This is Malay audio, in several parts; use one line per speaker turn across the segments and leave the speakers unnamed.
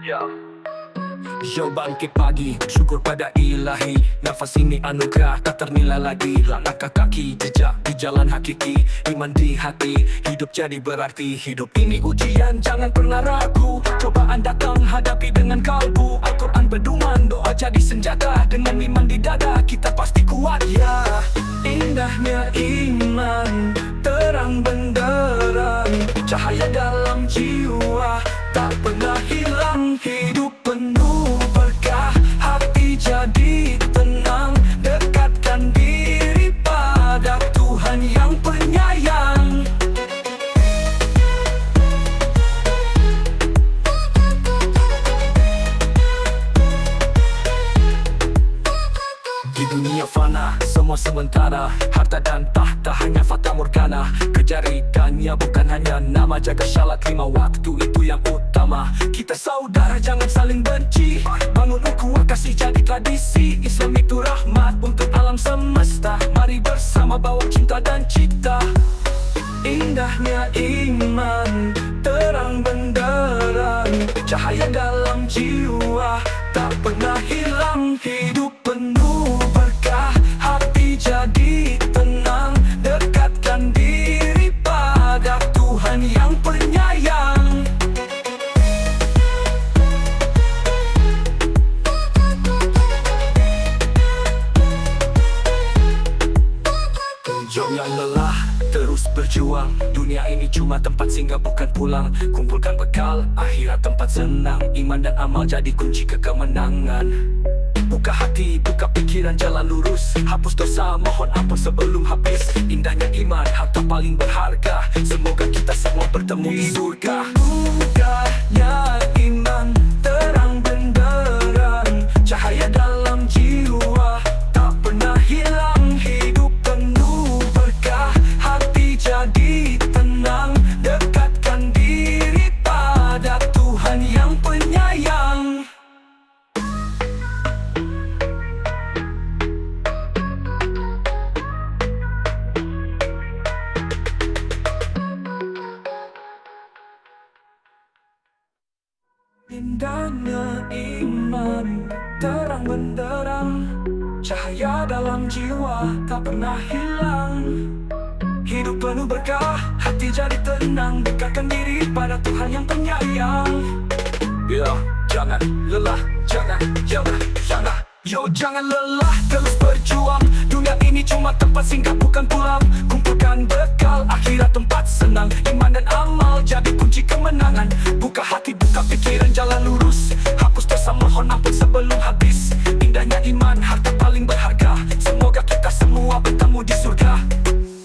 Yo bangkit pagi, syukur pada ilahi. Nafas ini anugerah tak ternilai lagi. Langkah kaki, jejak di jalan hakiki. Iman di hati, hidup jadi berarti. Hidup ini ujian, jangan pernah ragu. Cobaan datang, hadapi dengan kalbu. Al-Quran pedoman, doa jadi senjata. Dengan iman di dada, kita pasti kuat. Ya, indahnya iman, terang benderang, cahaya dalam jiwa, tak pernah hilang. Hidup penuh berkah, hati jadi tenang. Dekatkan diri pada Tuhan yang penyayang. Di dunia fana, semua sementara. Harta dan tahta hanya fata morgana. Kejar ikannya bukan hanya nama. Jaga syalat 5 waktu, itu yang utama. Kita saudara, jangan saling benci. Bangun ukhuwah, kasih jadi tradisi. Islam itu rahmat untuk alam semesta. Mari bersama bawa cinta dan cita. Indahnya iman, terang benderang, cahaya dalam jiwa, tak pernah hilang. Hidup penuh berkah, hati jadi tenang. Dekatkan diri pada Tuhan yang penyayang. Jangan lelah, terus berjuang. Dunia ini cuma tempat singgah, bukan pulang. Kumpulkan bekal, akhirat tempat senang. Iman dan amal jadi kunci kekemenangan. Buka hati, buka pikiran, jalan lurus. Hapus dosa, mohon ampun sebelum habis. Indahnya iman, harta paling berharga. Semoga kita semua bertemu di surga. Indahnya iman, terang benderang, cahaya dalam jiwa, tak pernah hilang. Hidup penuh berkah, hati jadi tenang. Dekatkan diri pada Tuhan yang penyayang. Indahnya iman, terang benderang, cahaya dalam jiwa, tak pernah hilang. Hidup penuh berkah, hati jadi tenang. Dekatkan diri pada Tuhan yang penyayang. Ya, jangan lelah, jangan. Yo, jangan lelah, terus berjuang. Dunia ini cuma tempat singgah, bukan pulang. Kumpulkan bekal, akhirat tempat senang. Iman dan amal jadi kunci kemenangan. Buka hati, buka pikiran, jalan lurus. Hapus dosa, mohon ampun sebelum habis. Indahnya iman, harta paling berharga. Semoga kita semua bertemu di surga.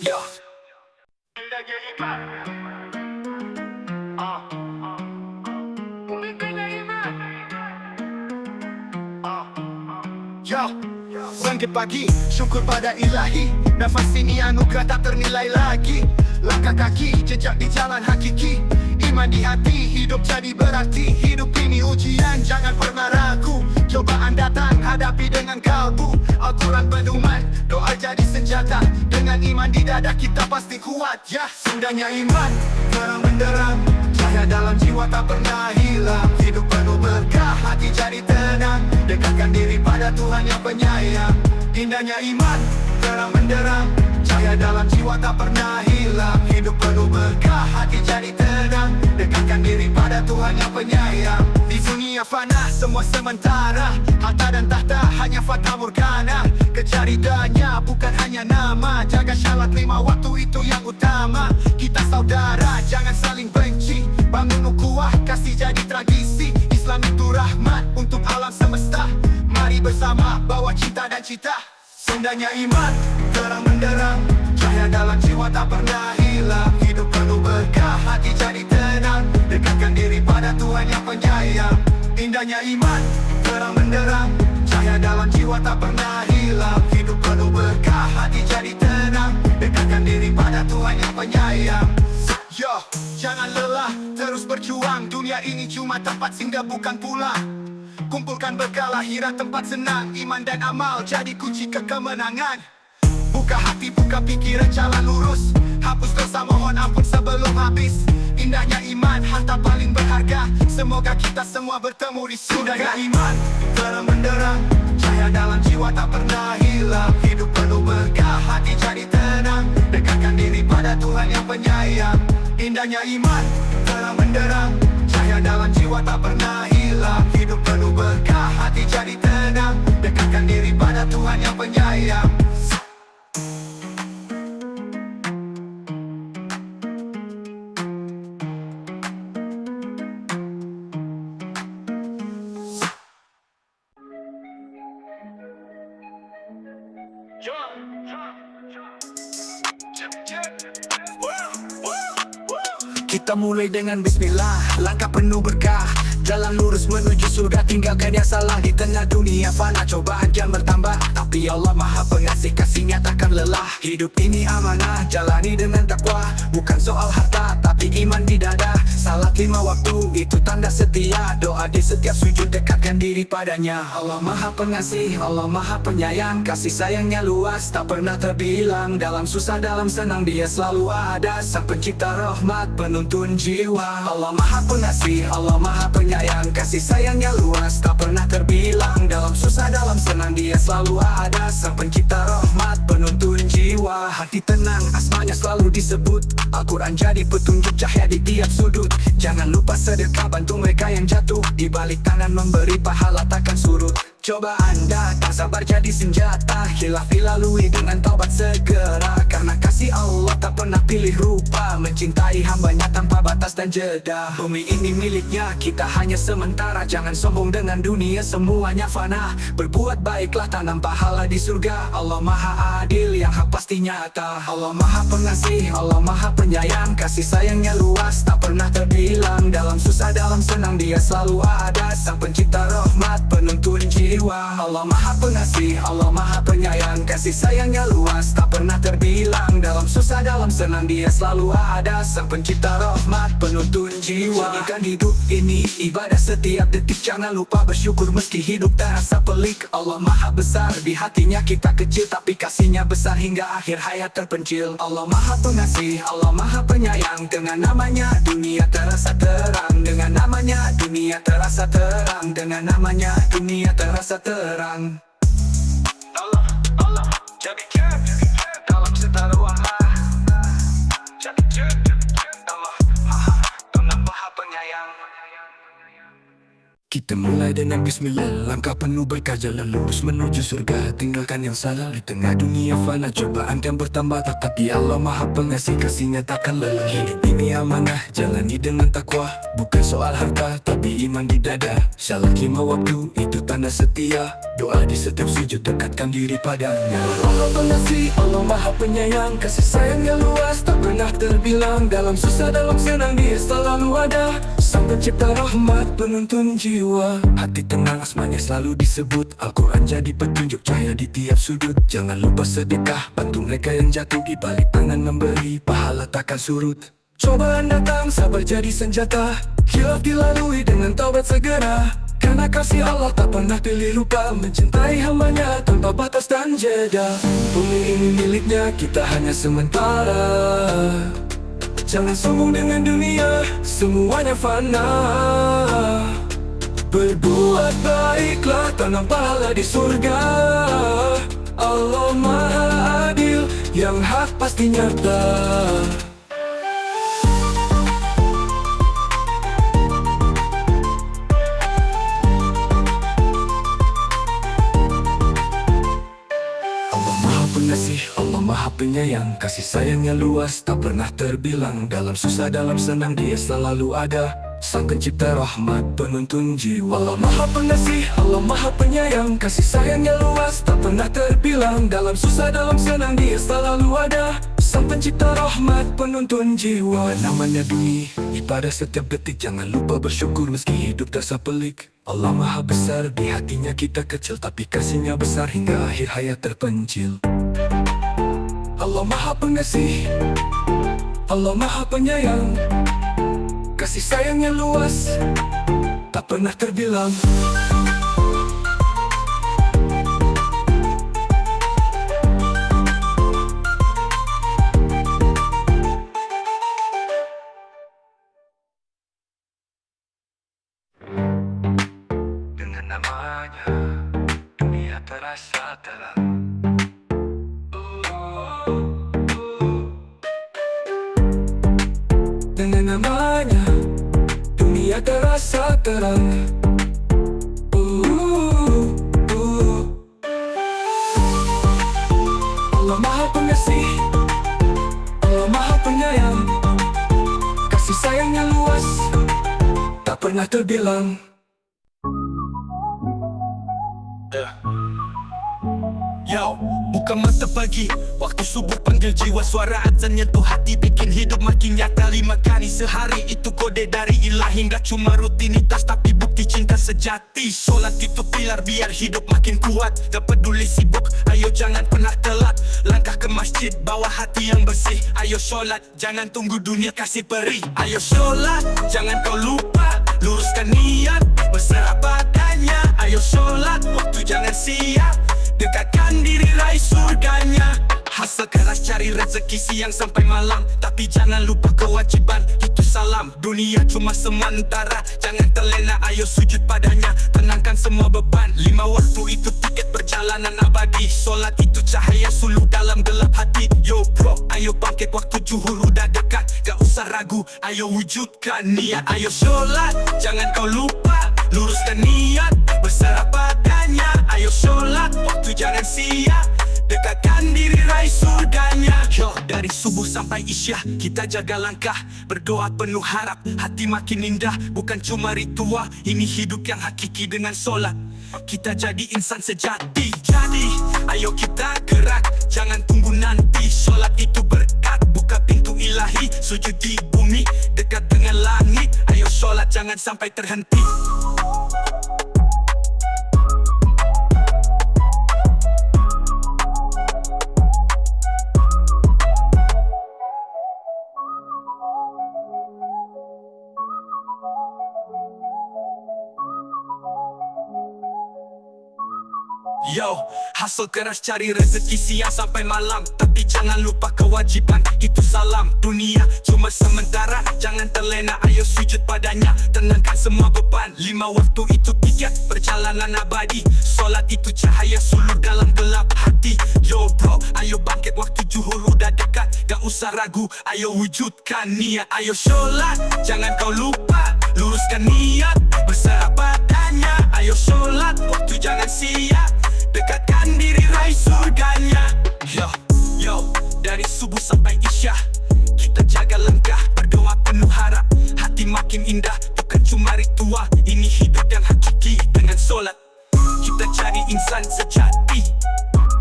Yo. Indahnya iman.
Yo, bangkit pagi, syukur pada ilahi. Nafas ini anugerah tak ternilai lagi. Langkah kaki, jejak di jalan hakiki. Iman di hati, hidup jadi berarti. Hidup ini ujian, jangan pernah ragu. Cobaan datang, hadapi dengan kalbu. Al-Quran pedoman, doa jadi senjata. Dengan iman di dada kita pasti kuat. Ya, indahnya iman, terang benderang, cahaya dalam jiwa tak pernah hilang. Hidup penuh berkah, hati jadi tenang. Dekatkan diri pada Tuhan yang penyayang. Indahnya iman, terang benderang, cahaya dalam jiwa tak pernah hilang. Hidup penuh berkah, hati jadi tenang. Dekatkan diri pada Tuhan yang penyayang. Di dunia fana, semua sementara. Harta dan tahta hanya fata morgana. Kejar ridanya, bukan hanya nama. Jaga syalat 5 waktu, itu yang utama. Kita saudara, jangan saling benci. Bangun ukhuwah, kasih jadi tradisi. Islam itu rahmat untuk alam semesta. Mari bersama bawa cinta dan cita. Indahnya iman, terang benderang, cahaya dalam jiwa tak pernah hilang. Hidup penuh berkah, hati jadi tenang. Dekatkan diri pada Tuhan yang penyayang. Indahnya iman, terang benderang, cahaya dalam jiwa tak pernah hilang. Hidup penuh berkah, hati jadi tenang. Dekatkan diri pada Tuhan yang penyayang. Yo, jangan lelah, terus berjuang. Dunia ini cuma tempat singgah, bukan pulang. Kumpulkan bekal, akhirat tempat senang. Iman dan amal jadi kunci kekemenangan. Buka hati, buka pikiran, jalan lurus. Hapus dosa, mohon ampun sebelum habis. Indahnya iman, harta paling berharga. Semoga kita semua bertemu di surga. Indahnya iman, terang benderang, cahaya dalam jiwa tak pernah hilang. Hidup penuh berkah, hati jadi tenang. Dekatkan diri pada Tuhan yang penyayang. Indahnya iman, terang benderang, cahaya dalam jiwa tak pernah hilang. Hidup penuh berkah, hati jadi tenang. Dekatkan diri pada Tuhan yang penyayang.
Kita mulai dengan bismillah, langkah penuh berkah. Jalan lurus menuju surga, tinggalkan yang salah. Di tengah dunia fana, cobaan kian bertambah, tapi Allah Maha Pengasih, kasih-Nya takkan lelah. Hidup ini amanah, jalani dengan takwa. Bukan soal harta, tapi iman di dada. Salat 5 waktu, itu tanda setia. Doa di setiap sujud, dekatkan diri padanya. Allah Maha Pengasih, Allah Maha Penyayang. Kasih sayangnya luas, tak pernah terbilang. Dalam susah, dalam senang, Dia selalu ada. Sang pencipta rahmat, penuntun jiwa. Allah Maha Pengasih, Allah Maha Penyayang. Kasih sayangnya luas, tak pernah terbilang. Dalam susah, dalam senang, Dia selalu ada. Sang pencipta rahmat, penuntun jiwa. Hati tenang, asmanya selalu disebut. Al-Quran jadi petunjuk, cahaya di tiap sudut. Jangan lupa sedekah, bantu mereka yang jatuh. Di balik tangan memberi, pahala takkan surut. Cobaan datang, sabar jadi senjata. Khilaf dilalui dengan taubat segera. Karena kasih Allah tak pernah pilih rupa. Mencintai hambanya tanpa batas dan jeda. Bumi ini miliknya, kita hanya sementara. Jangan sombong dengan dunia, semuanya fana. Berbuat baiklah, tanam pahala di surga. Allah Maha Adil, yang hak pasti nyata. Allah Maha Pengasih, Allah Maha Penyayang. Kasih sayangnya luas, tak pernah terbilang. Dalam susah, dalam senang, Dia selalu ada. Sang pencipta rahmat, penuntun jiwa. Allah Maha Pengasih, Allah Maha Penyayang. Kasih sayangnya luas, tak pernah terbilang. Dalam susah, dalam senang, Dia selalu ada. Sang pencipta rahmat, penuntun jiwa. Jadikan hidup ini ibadah setiap detik. Jangan lupa bersyukur meski hidup terasa pelik. Allah Maha Besar, di hatinya kita kecil, tapi kasih-Nya besar hingga akhir hayat terpencil. Allah Maha Pengasih, Allah Maha Penyayang. Dengan namanya dunia terasa terang. Dengan namanya dunia terasa terang. Dengan namanya dunia terasa terang. Allah, Allah, jadikan dalam setara wahlah. Jadikan Allah Maha Penyayang. Kita mulai dengan bismillah, langkah penuh berkah, jalan lurus menuju surga. Tinggalkan yang salah, di tengah dunia fana. Cobaan yang bertambah, tetapi Allah Maha Pengasih, kasih-Nya takkan lelah. Hidup ini amanah, jalani dengan takwa. Bukan soal harta, tapi iman di dada. Salat 5 waktu, itu tanda setia. Doa di setiap sujud, dekatkan diri padanya. Allah Pengasih, Allah Maha Penyayang. Kasih sayangnya luas, tak pernah terbilang. Dalam susah, dalam senang, Dia selalu ada. Sang pencipta rahmat, penuntun jiwa. Hati tenang, asmanya selalu disebut. Al-Quran jadi petunjuk, cahaya di tiap sudut. Jangan lupa sedekah, bantu mereka yang jatuh. Di balik tangan memberi, pahala takkan surut. Cobaan datang, sabar jadi senjata. Khilaf dilalui dengan taubat segera. Karena kasih Allah tak pernah pilih rupa. Mencintai hambanya tanpa batas dan jeda. Bumi ini miliknya, kita hanya sementara. Jangan sombong dengan dunia, semuanya fana. Berbuat baiklah, tanam pahala di surga. Allah Maha Adil, yang hak pasti nyata. Allah Maha Penyayang. Kasih sayangnya luas, tak pernah terbilang. Dalam susah, dalam senang, Dia selalu ada. Sang pencipta rahmat, penuntun jiwa. Allah Maha Pengasih, Allah Maha Penyayang. Kasih sayangnya luas, tak pernah terbilang. Dalam susah, dalam senang, Dia selalu ada. Sang pencipta rahmat, penuntun jiwa. Namanya bumi, ibadah setiap detik. Jangan lupa bersyukur meski hidup terasa pelik. Allah Maha Besar, di hatinya kita kecil, tapi kasih-Nya besar hingga akhir hayat terpencil. Allah Maha Pengasih, Allah Maha Penyayang. Kasih sayangnya luas, tak pernah terbilang. namanya dunia terasa terang. Dengan namanya dunia terasa terang. Allah Maha Pengasih, Allah Maha Penyayang, kasih sayangnya luas, tak pernah terbilang.
Yo, buka mata pagi, waktu subuh panggil jiwa. Suara azan nyentuh hati, bikin hidup makin nyata. 5 kali sehari, itu kode dari ilahi. Gak cuma rutinitas, tapi bukti cinta sejati. Solat itu pilar biar hidup makin kuat. Gak peduli sibuk, ayo jangan pernah telat. Langkah ke masjid, bawa hati yang bersih. Ayo solat, jangan tunggu dunia kasih perih. Ayo solat, jangan kau lupa. Luruskan niat, berserah padanya. Ayo solat, waktu jangan sia. Dekatkan diri raih surganya. Hasil keras cari rezeki siang sampai malam, tapi jangan lupa kewajiban, itu salam. Dunia cuma sementara, jangan terlena. Ayo sujud padanya, tenangkan semua beban. 5 waktu itu tiket perjalanan abadi. Solat itu cahaya suluh dalam gelap hati. Yo bro, ayo bangkit waktu zuhur udah dekat. Gak usah ragu, ayo wujudkan niat. Ayo solat, jangan kau lupa. Luruskan niat, berserah padanya. Ayo solat, waktu jangan sia. Dekatkan diri raih surganya. Yo, dari subuh sampai isya kita jaga langkah, berdoa penuh harap, hati makin indah. Bukan cuma ritual, ini hidup yang hakiki. Dengan solat kita jadi insan sejati. Jadi ayo kita gerak, jangan tunggu nanti. Solat itu berkat, buka pintu ilahi. Sujud di bumi, dekat dengan langit. Ayo solat jangan sampai terhenti. Yo, hasil keras cari rezeki siang sampai malam, tapi jangan lupa kewajiban, itu salam. Dunia cuma sementara, jangan terlena. Ayo sujud padanya, tenangkan semua beban. 5 waktu itu tiket perjalanan abadi. Solat itu cahaya suluh dalam gelap hati. Yo bro, ayo bangkit waktu zuhur udah dekat. Gak usah ragu, ayo wujudkan niat. Ayo solat, jangan kau lupa. Luruskan niat, berserah padanya. Ayo solat, waktu jangan sia. Dekatkan diri raih surganya. Yo, dari subuh sampai isya kita jaga langkah, berdoa penuh harap, hati makin indah. Bukan cuma ritual, ini hidup yang hakiki. Dengan solat kita jadi insan sejati.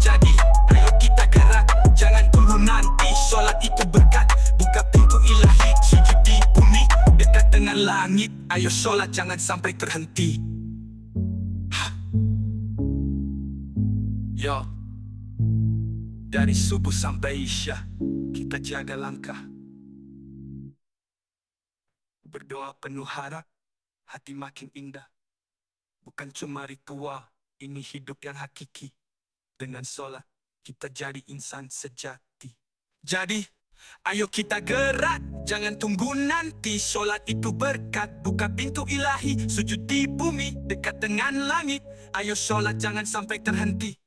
Jadi ayo kita gerak, jangan tunggu nanti. Solat itu berkat, buka pintu ilahi. Sujud di bumi, dekat dengan langit. Ayo solat jangan sampai terhenti. Yo, dari subuh sampai isya kita jaga langkah, berdoa penuh harap, hati makin indah. Bukan cuma ritual, ini hidup yang hakiki. Dengan solat kita jadi insan sejati. Jadi ayo kita gerak, jangan tunggu nanti. Solat itu berkat, buka pintu ilahi. Sujud di bumi, dekat dengan langit. Ayo solat jangan sampai terhenti.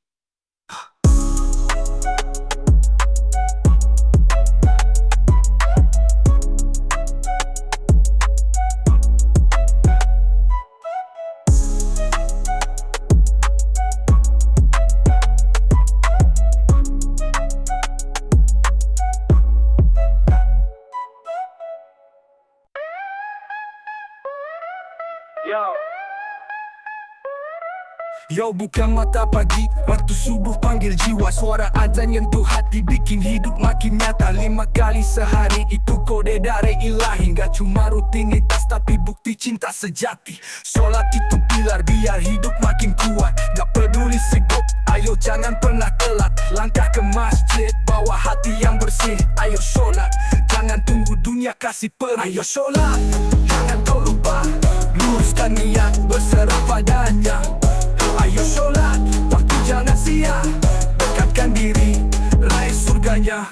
Yo, buka mata pagi, waktu subuh panggil jiwa. Suara azan nyentuh hati, bikin hidup makin nyata. 5 kali sehari, itu kode dari ilahi. Gak cuma rutinitas, tapi bukti cinta sejati. Solat itu pilar biar hidup makin kuat. Gak peduli sibuk, ayo jangan pernah telat. Langkah ke masjid, bawa hati yang bersih. Ayo solat, jangan tunggu dunia kasih perih. Ayo solat, jangan kau lupa. Luruskan niat, berserah padanya. Ayo solat, waktu jangan sia. Dekatkan diri, raih surganya.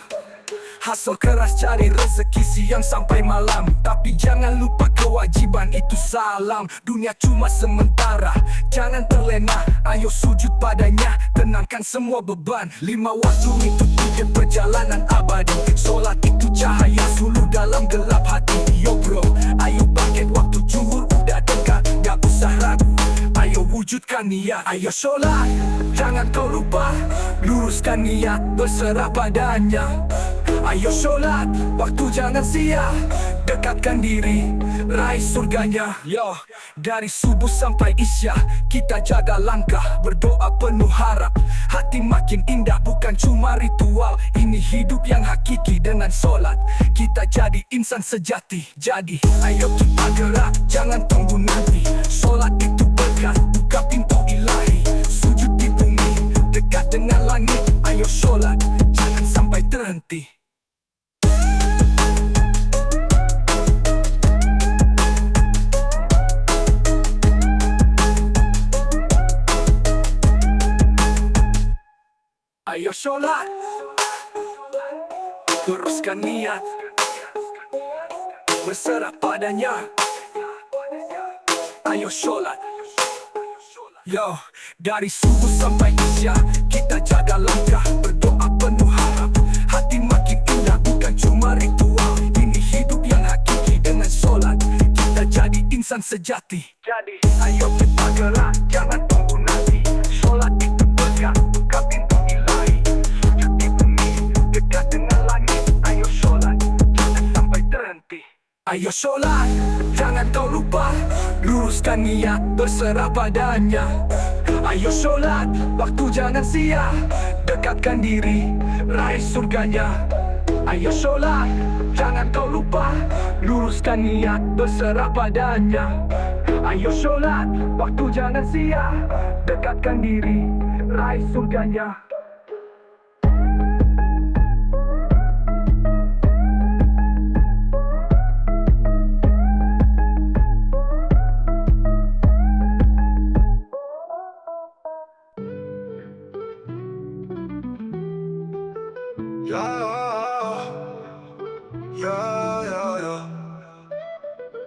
Hustle keras cari rezeki siang sampai malam, tapi jangan lupa kewajiban itu salam. Dunia cuma sementara, jangan terlena. Ayo sujud padanya, tenangkan semua beban. 5 waktu itu 3 perjalanan abadi. Solat itu cahaya sulu dalam gelap hati. Yo bro, ayo bangkit waktu zuhur udah dekat. Gak usah ragu, ayo wujudkan niat. Ayo sholat, jangan kau lupa. Luruskan niat, berserah padanya. Ayo sholat, waktu jangan sia. Dekatkan diri, raih surganya. Yo, dari subuh sampai isya kita jaga langkah, berdoa penuh harap. Hati makin indah, bukan cuma ritual. Ini hidup yang hakiki dengan sholat. Kita jadi insan sejati. Jadi, ayo kita gerak, jangan tunggu nanti. Sholat itu berkat, buka pintu ilahi. Sujud di bumi, dekat dengan langit. Ayo sholat, jangan sampai terhenti. Ayo sholat, teruskan niat, berserah padanya. Ayo sholat. Yo, dari subuh sampai isya kita jaga langkah, berdoa penuh harap. Hati makin indah, bukan cuma ritual. Ini hidup yang hakiki dengan sholat. Kita jadi insan sejati. Jadi, ayo kita gerak, jangan tunggu nanti. Sholat itu berkat, buka pintu ilahi. Sujud di bumi, dekat dengan langit. Ayo sholat, jangan sampai terhenti. Ayo sholat, jangan kau lupa. Luruskan niat, berserah padanya. Ayo sholat, waktu jangan sia. Dekatkan diri, raih surganya. Ayo sholat, jangan kau lupa. Luruskan niat, berserah padanya. Ayo sholat, waktu jangan sia. Dekatkan diri, raih surganya.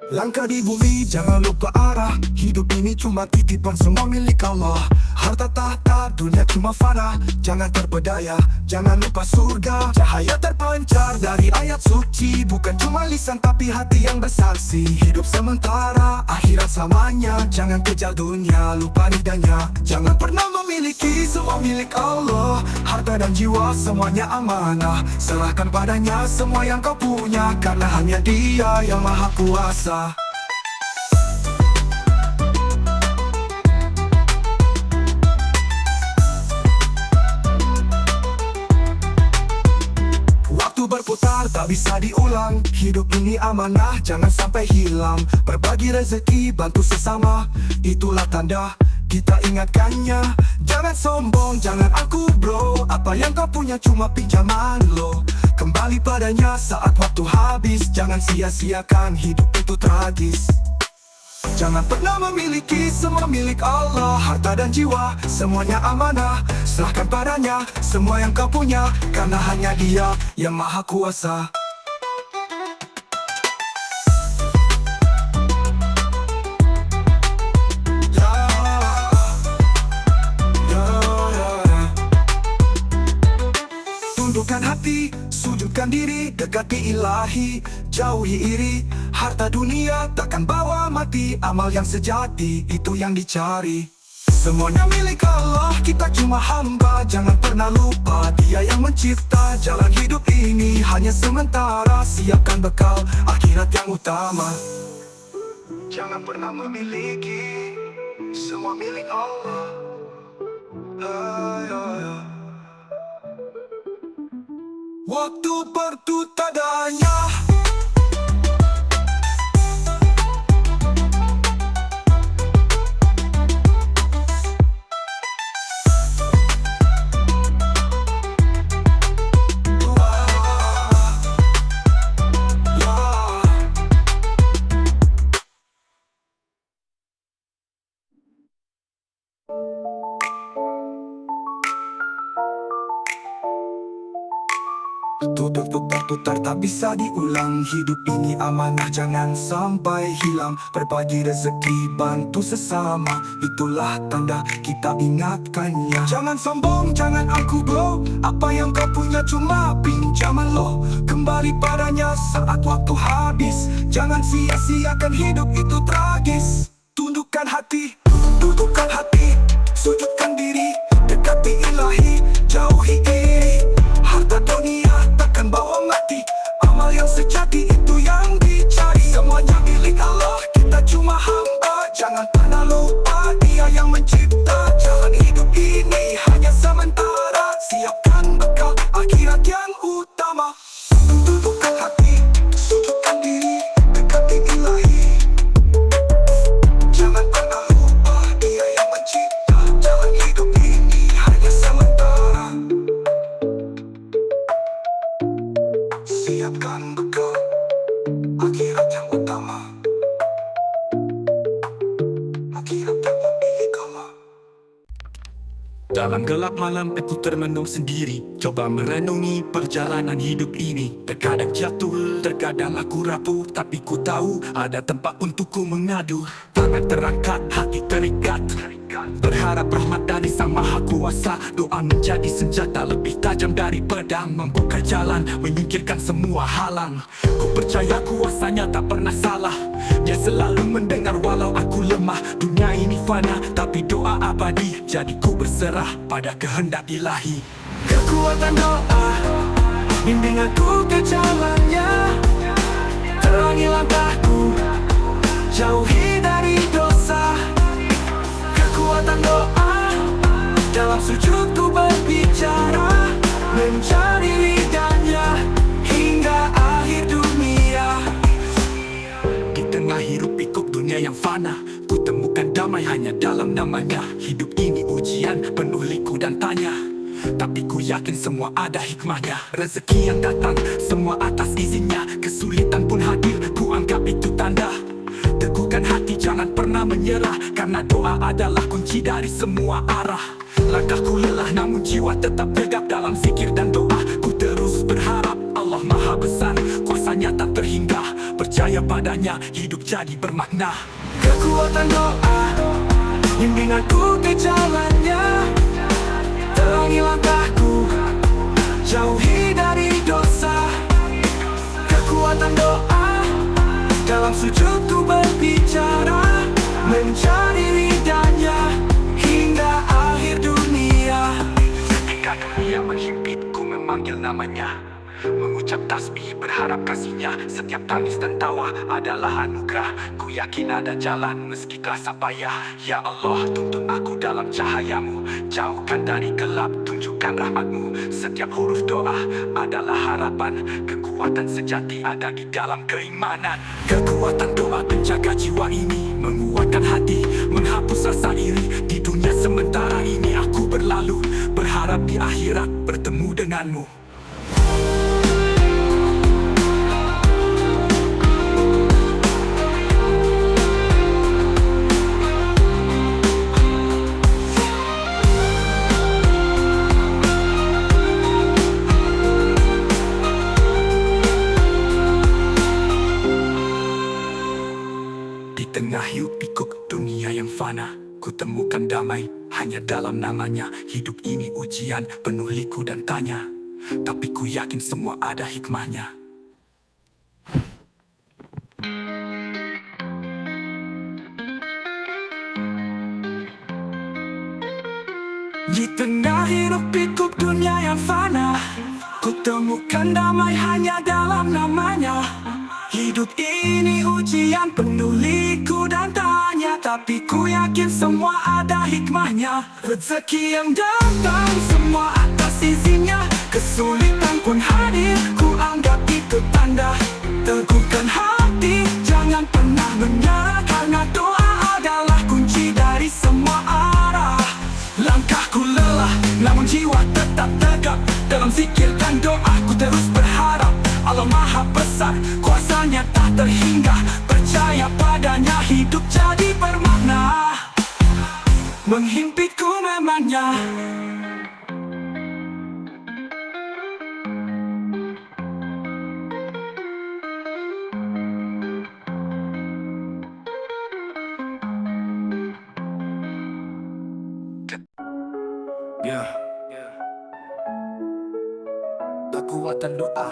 Langkah di bumi, jangan lupa arah. Hidup ini cuma titipan, semua milik Allah. Harta tahta, dunia cuma fana. Jangan terpedaya, jangan lupa surga. Cahaya terpancar dari ayat suci. Bukan cuma lisan tapi hati yang bersaksi. Hidup sementara, akhirat selamanya. Jangan kejar dunia, lupa nidanya. Jangan pernah memiliki, semua milik Allah. Harta dan jiwa, semuanya amanah. Serahkan padanya semua yang kau punya, karena hanya Dia yang maha kuasa. Berputar tak bisa diulang. Hidup ini amanah, jangan sampai hilang. Berbagi rezeki, bantu sesama, itulah tanda kita ingatkannya. Jangan sombong, jangan aku bro. Apa yang kau punya cuma pinjaman lo. Kembali padanya saat waktu habis. Jangan sia-siakan, hidup itu tragis. Jangan pernah memiliki, semua milik Allah. Harta dan jiwa, semuanya amanah. Serahkan padanya semua yang kau punya, karena hanya Dia yang maha kuasa. Tundukkan hati, sujudkan diri, dekati ilahi. Jauhi iri, harta dunia takkan bawa mati. Amal yang sejati, itu yang dicari. Semuanya milik Allah, kita cuma hamba. Jangan pernah lupa, Dia yang mencipta. Jalan hidup ini hanya sementara. Siapkan bekal akhirat yang utama. Jangan pernah memiliki, semua milik Allah. Waktu bertutadanya. Tutup
berputar tak bisa diulang. Hidup ini amanah, jangan sampai hilang. Berbagi rezeki, bantu sesama, itulah tanda kita ingatkannya. Jangan sombong, jangan aku bro, apa yang kau punya cuma pinjaman lo. Kembali padanya saat waktu habis, jangan sia-siakan hidup itu tragis. Tundukkan hati, dudukkan hati, sujudkan diri, dekati ilahi, jauhi iri. Harta dunia takkan bawa mati, amal yang sejati itu yang dicari. Semuanya milik Allah, kita cuma hamba. Jangan pernah lupa Dia yang mencipta. Jalan hidup ini hanya sementara, siapkan bekal akhirat yang utama. Dudukkan hati, sujudkan diri, dekati ilahi. Jangan pernah lupa Dia yang mencipta. Jalan hidup ini hanya sementara, siapkan bekal akhirat yang utama. Akhirat yang memilih kama. Dalam gelap malam aku termenung sendiri, coba merenungi perjalanan hidup ini. Terkadang jatuh, terkadang aku rapuh, tapi ku tahu ada tempat untukku mengadu. Tangan terangkat, hati terikat, berharap rahmat dari Sang Maha Kuasa. Doa menjadi senjata lebih tajam dari pedang, membuka jalan, menyingkirkan semua halang. Ku percaya kuasanya tak pernah salah, Dia selalu mendengar walau aku lemah. Dunia ini fana, tapi doa abadi, jadi ku berserah pada kehendak ilahi. Kekuatan doa, bimbing aku ke jalannya, terangi langkahku, jauhi dari dosa. Kekuatan doa, dalam sujudku berbicara, mencari ridhanya hingga akhir dunia. Di tengah hiruk pikuk dunia yang fana, ku temukan damai hanya dalam namanya. Hidup ini ujian penuh liku dan tanya, tapi ku yakin semua ada hikmahnya. Rezeki yang datang semua atas izinnya, kesulitan pun hadir, ku anggap itu tanda. Teguhkan hati, jangan pernah menyerah, karena doa adalah kunci dari semua arah. Langkahku lelah namun jiwa tetap tegap dalam zikir dan doa. Ku terus berharap Allah Maha Besar, kuasanya tak terhingga. Percaya padanya, hidup jadi bermakna. Kekuatan doa, bimbing aku ke jalannya, terangi langkahku, jauhi dari dosa. Kekuatan doa, dalam sujudku berbicara, mencari ridhanya hingga akhir dunia. Ketika dunia menghimpitku memanggil namanya, mengucap tasbih berharap kasihnya. Setiap tangis dan tawa adalah anugerah, ku yakin ada jalan meski terasa payah. Ya Allah, tuntun aku dalam cahayamu, jauhkan dari gelap, tunjukkan rahmatmu. Setiap huruf doa adalah harapan, kekuatan sejati ada di dalam keimanan. Kekuatan doa penjaga jiwa ini, menguatkan hati, menghapus rasa iri. Di dunia sementara ini aku berlalu, berharap di akhirat bertemu denganmu. Tengah hidup pikuk dunia yang fana, ku temukan damai hanya dalam namanya. Hidup ini ujian penuh liku dan tanya, tapi ku yakin semua ada hikmahnya. Di tengah hidup pikuk dunia yang fana, ku temukan damai hanya dalam namanya. Hidup ini ujian penuh liku dan tanya, tapi ku yakin semua ada hikmahnya. Rezeki yang datang semua atas izinnya, kesulitan pun hadir, ku anggap itu tanda. Teguhkan hati, jangan pernah menyerah, karena doa adalah kunci dari semua arah. Langkahku lelah, namun jiwa tetap tegap, dalam zikir dan doa ku terus berharap. Allah Maha Besar, kuasanya tak terhingga. Percaya padanya, hidup jadi bermakna. Menghimpitku memangnya. Kekuatan doa.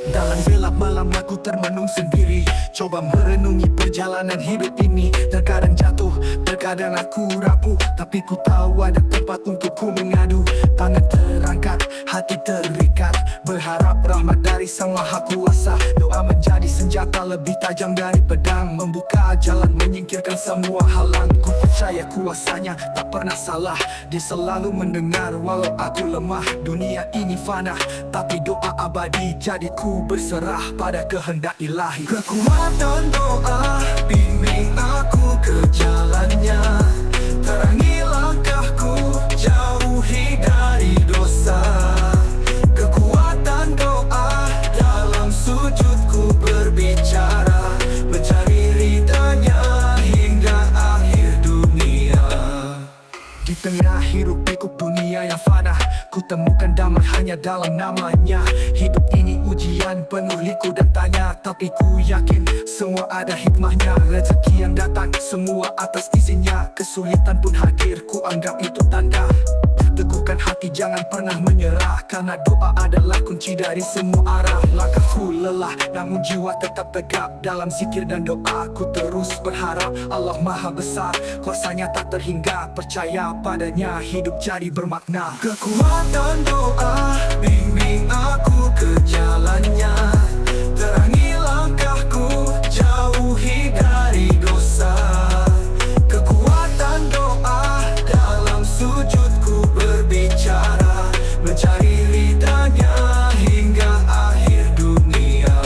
Dalam gelap malam aku termenung sendiri, coba merenungi perjalanan hidup ini. Terkadang jatuh, terkadang aku rapuh, tapi ku tahu ada tempat untuk ku mengadu. Tangan terangkat, hati terikat, berharap rahmat dari Sang Maha Kuasa. Doa menjadi senjata lebih tajam dari pedang, membuka jalan, menyingkirkan semua halang. Ku percaya kuasanya tak pernah salah, Dia selalu mendengar walau aku lemah. Dunia ini fana, tapi doa abadi, jadi ku berserah pada kehendak ilahi. Kekuatan doa bimbing aku ke jalannya, terangi langkahku, jauhi dari dosa. Kekuatan doa dalam sujudku berbicara, mencari ridanya hingga akhir dunia. Di tengah hiruk pikuk dunia yang fana, ku temukan damai hanya dalam namanya. Hidup ini ujian penuh liku dan tanya, tapi ku yakin semua ada hikmahnya. Rezeki yang datang semua atas izinnya, kesulitan pun hadir, ku anggap itu tanda. Teguhkan hati, jangan pernah menyerah, karena doa adalah kunci dari semua arah. Langkahku lelah, namun jiwa tetap tegap. Dalam zikir dan doa, ku terus berharap Allah Maha Besar, kuasanya tak terhingga. Percaya padanya, hidup jadi bermakna. Kekuatan doa bimbing aku ke jalannya, terangi langkahku, jauhi dari dosa. Kekuatan doa dalam sujudku berbicara, mencari ridanya hingga akhir dunia.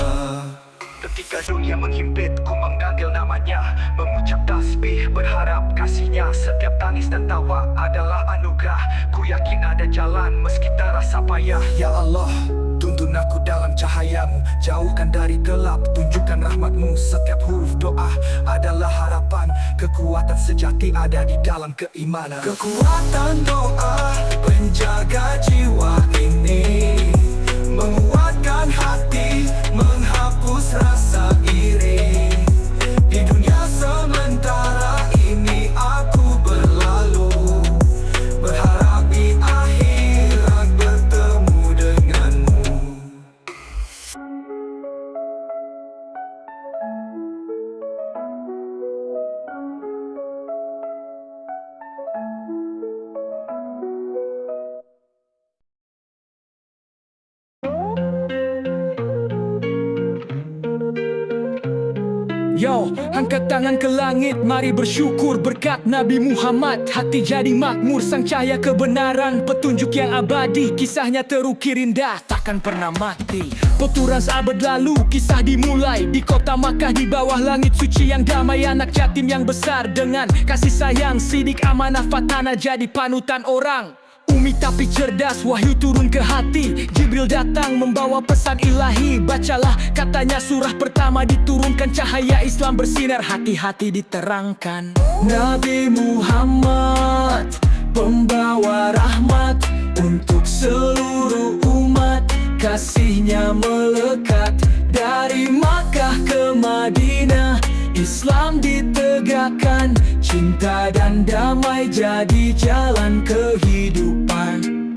Ketika dunia menghimpit, ku memanggil namanya, mengucap tasbih, berharap kasihnya. Setiap tangis dan tawa adalah anugerah, ku yakin ada jalan meski terasa payah. Ya Allah, tuntun aku dalam cahayamu, jauhkan dari gelap, tunjukkan rahmatmu. Setiap huruf doa adalah harapan, kekuatan sejati ada di dalam keimanan. Kekuatan doa penjaga jiwa ini, menguatkan hati, menghapus rasa iri. Di dunia sementara ini aku berlalu, berharap di akhirat bertemu denganmu. Yo, angkat tangan ke langit, mari bersyukur berkat Nabi Muhammad. Hati jadi makmur, sang cahaya kebenaran, petunjuk yang abadi. Kisahnya terukir indah, takkan pernah mati. Peturas abad lalu, kisah dimulai di kota Makkah, di bawah langit suci yang damai. Anak yatim yang besar dengan kasih sayang, sidik amanah fatana jadi panutan orang. Umi tapi cerdas, wahyu turun ke hati. Jibril datang membawa pesan ilahi. Bacalah katanya surah pertama diturunkan, cahaya Islam bersinar, hati-hati diterangkan. Nabi Muhammad, pembawa rahmat untuk seluruh umat. Kasihnya melekat dari Makkah ke Madinah. Islam ditegakkan, cinta dan damai jadi jalan kehidupan.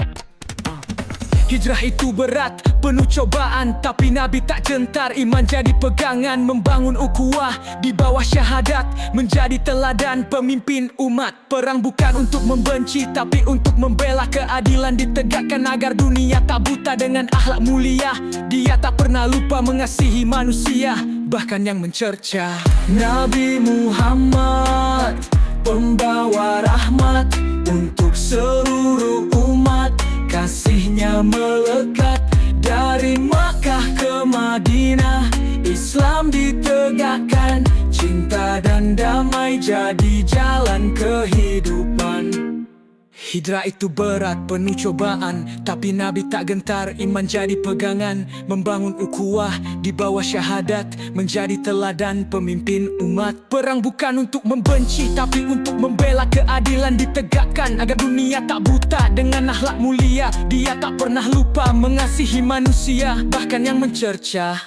Hijrah itu berat, penuh cobaan, tapi Nabi tak gentar. Iman jadi pegangan, membangun ukhuwah di bawah syahadat, menjadi teladan pemimpin umat. Perang bukan untuk membenci, tapi untuk membela keadilan ditegakkan, agar dunia tak buta dengan akhlak mulia. Dia tak pernah lupa mengasihi manusia, bahkan yang mencerca. Nabi Muhammad, pembawa rahmat untuk seluruh umat. Kasihnya melekat dari Makkah ke Madinah. Islam ditegakkan, cinta dan damai jadi jalan kehidupan. Hijrah itu berat, penuh cobaan, tapi Nabi tak gentar. Iman jadi pegangan, membangun ukhuwah di bawah syahadat, menjadi teladan pemimpin umat. Perang bukan untuk membenci, tapi untuk membela keadilan ditegakkan, agar dunia tak buta dengan akhlak mulia. Dia tak pernah lupa mengasihi manusia, bahkan yang mencerca.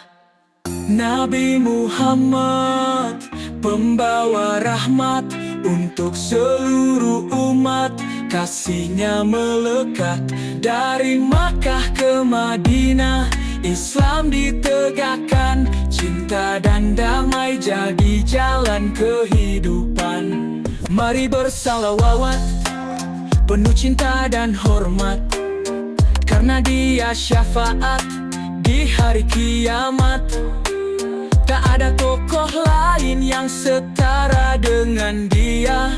Nabi Muhammad, pembawa rahmat untuk seluruh umat. Kasih-Nya melekat dari Makkah ke Madinah. Islam ditegakkan, cinta dan damai jadi jalan kehidupan. Mari bersalawat, penuh cinta dan hormat, karena Dia syafaat di hari kiamat. Tak ada tokoh lain yang setara dengan Dia,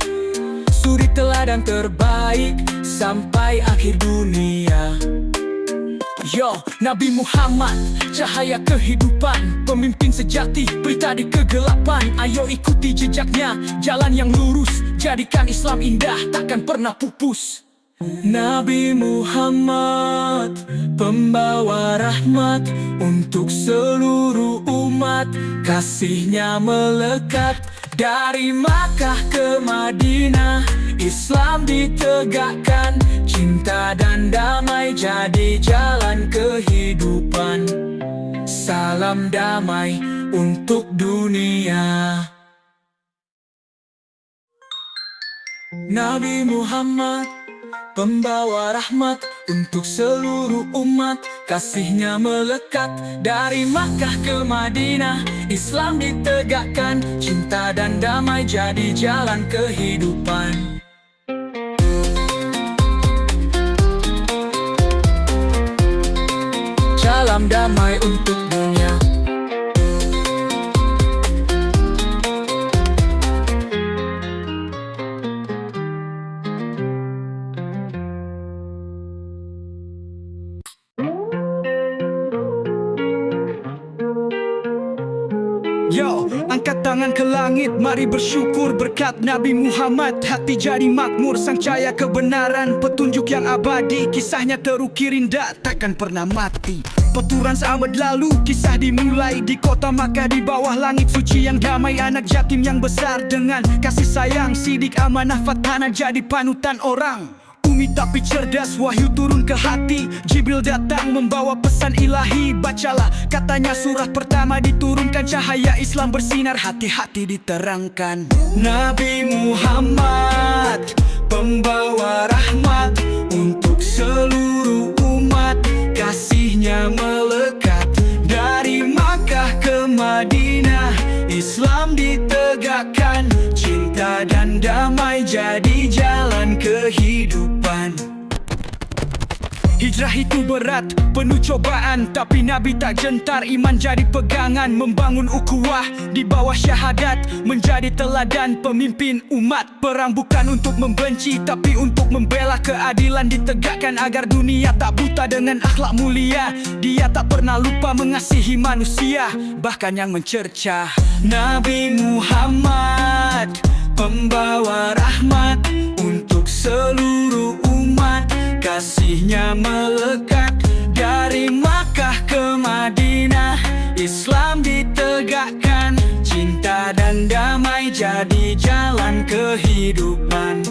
suri teladan terbaik sampai akhir dunia. Yo, Nabi Muhammad, cahaya kehidupan, pemimpin sejati, pelita di kegelapan. Ayo ikuti jejaknya, jalan yang lurus, jadikan Islam indah, takkan pernah pupus. Nabi Muhammad, pembawa rahmat untuk seluruh umat. Kasih-Nya melekat dari Makkah ke Madinah. Islam ditegakkan, cinta dan damai jadi jalan kehidupan. Salam damai untuk dunia. Nabi Muhammad, pembawa rahmat untuk seluruh umat. Kasih-Nya melekat dari Makkah ke Madinah. Islam ditegakkan, cinta dan damai jadi jalan kehidupan. Salam damai untuk dunia. Yo, angkat tangan ke langit, mari bersyukur berkat Nabi Muhammad. Hati jadi makmur, sang cahaya kebenaran, petunjuk yang abadi. Kisah-Nya terukir indah, takkan pernah mati. Peturan seabad lalu, kisah dimulai di kota Makkah, di bawah langit suci yang damai. Anak yatim yang besar dengan kasih sayang, sidik amanah fatana jadi panutan orang. Umi tapi cerdas, wahyu turun ke hati. Jibril datang membawa pesan ilahi. Bacalah katanya surah pertama diturunkan, cahaya Islam bersinar, hati-hati diterangkan. Nabi Muhammad, pembawa rahmat untuk seluruh umat. Kasih-Nya melekat dari Makkah ke Madinah. Islam ditegakkan, cinta dan damai jadi jalan kehidupan. Hijrah itu berat, penuh cobaan, tapi Nabi tak gentar, iman jadi pegangan. Membangun ukhuwah di bawah syahadat, menjadi teladan pemimpin umat. Perang bukan untuk membenci, tapi untuk membela keadilan. Ditegakkan agar dunia tak buta dengan akhlak mulia. Dia tak pernah lupa mengasihi manusia, bahkan yang mencerca. Nabi Muhammad, pembawa rahmat untuk seluruh umat. Kasih-Nya melekat dari Makkah ke Madinah. Islam ditegakkan, cinta dan damai jadi jalan kehidupan.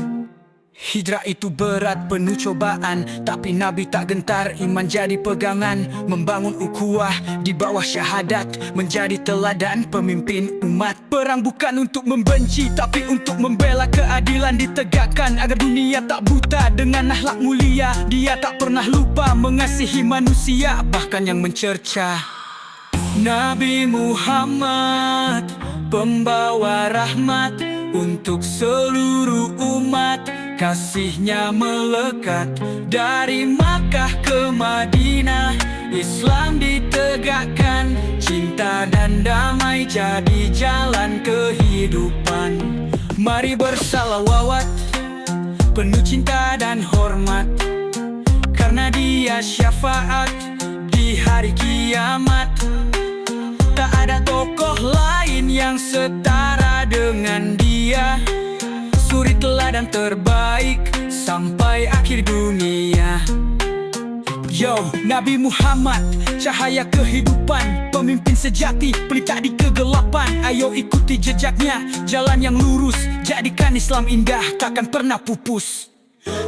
Hijrah itu berat, penuh cobaan, tapi Nabi tak gentar, iman jadi pegangan. Membangun ukhuwah di bawah syahadat, menjadi teladan pemimpin umat. Perang bukan untuk membenci, tapi untuk membela keadilan. Ditegakkan agar dunia tak buta dengan akhlak mulia. Dia tak pernah lupa mengasihi manusia, bahkan yang mencerca. Nabi Muhammad, pembawa rahmat untuk seluruh umat. Kasih-Nya melekat dari Makkah ke Madinah. Islam ditegakkan, cinta dan damai jadi jalan kehidupan. Mari bersalawat, penuh cinta dan hormat, karena Dia syafaat di hari kiamat. Tak ada tokoh lain yang setara dengan Dia, suri teladan terbaik sampai akhir dunia. Yo, Nabi Muhammad, cahaya kehidupan, pemimpin sejati, pelita di kegelapan. Ayo ikuti jejaknya, jalan yang lurus, jadikan Islam indah, takkan pernah pupus.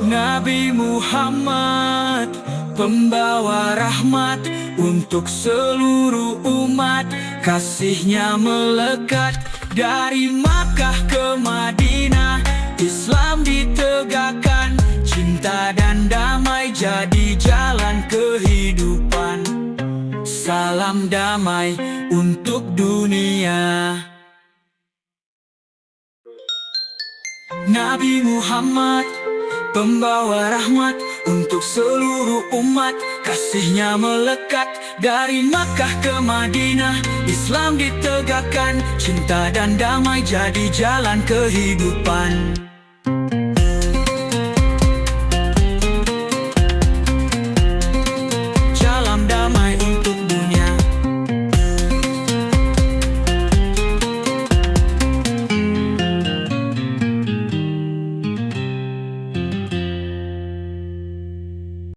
Nabi Muhammad, pembawa rahmat untuk seluruh umat. Kasih-Nya melekat Dari Makkah ke Madinah, Islam ditegakkan, cinta dan damai jadi jalan kehidupan. Salam damai untuk dunia. Nabi Muhammad, pembawa rahmat untuk seluruh umat. Kasihnya melekat dari Makkah ke Madinah, Islam ditegakkan, cinta dan damai jadi jalan kehidupan.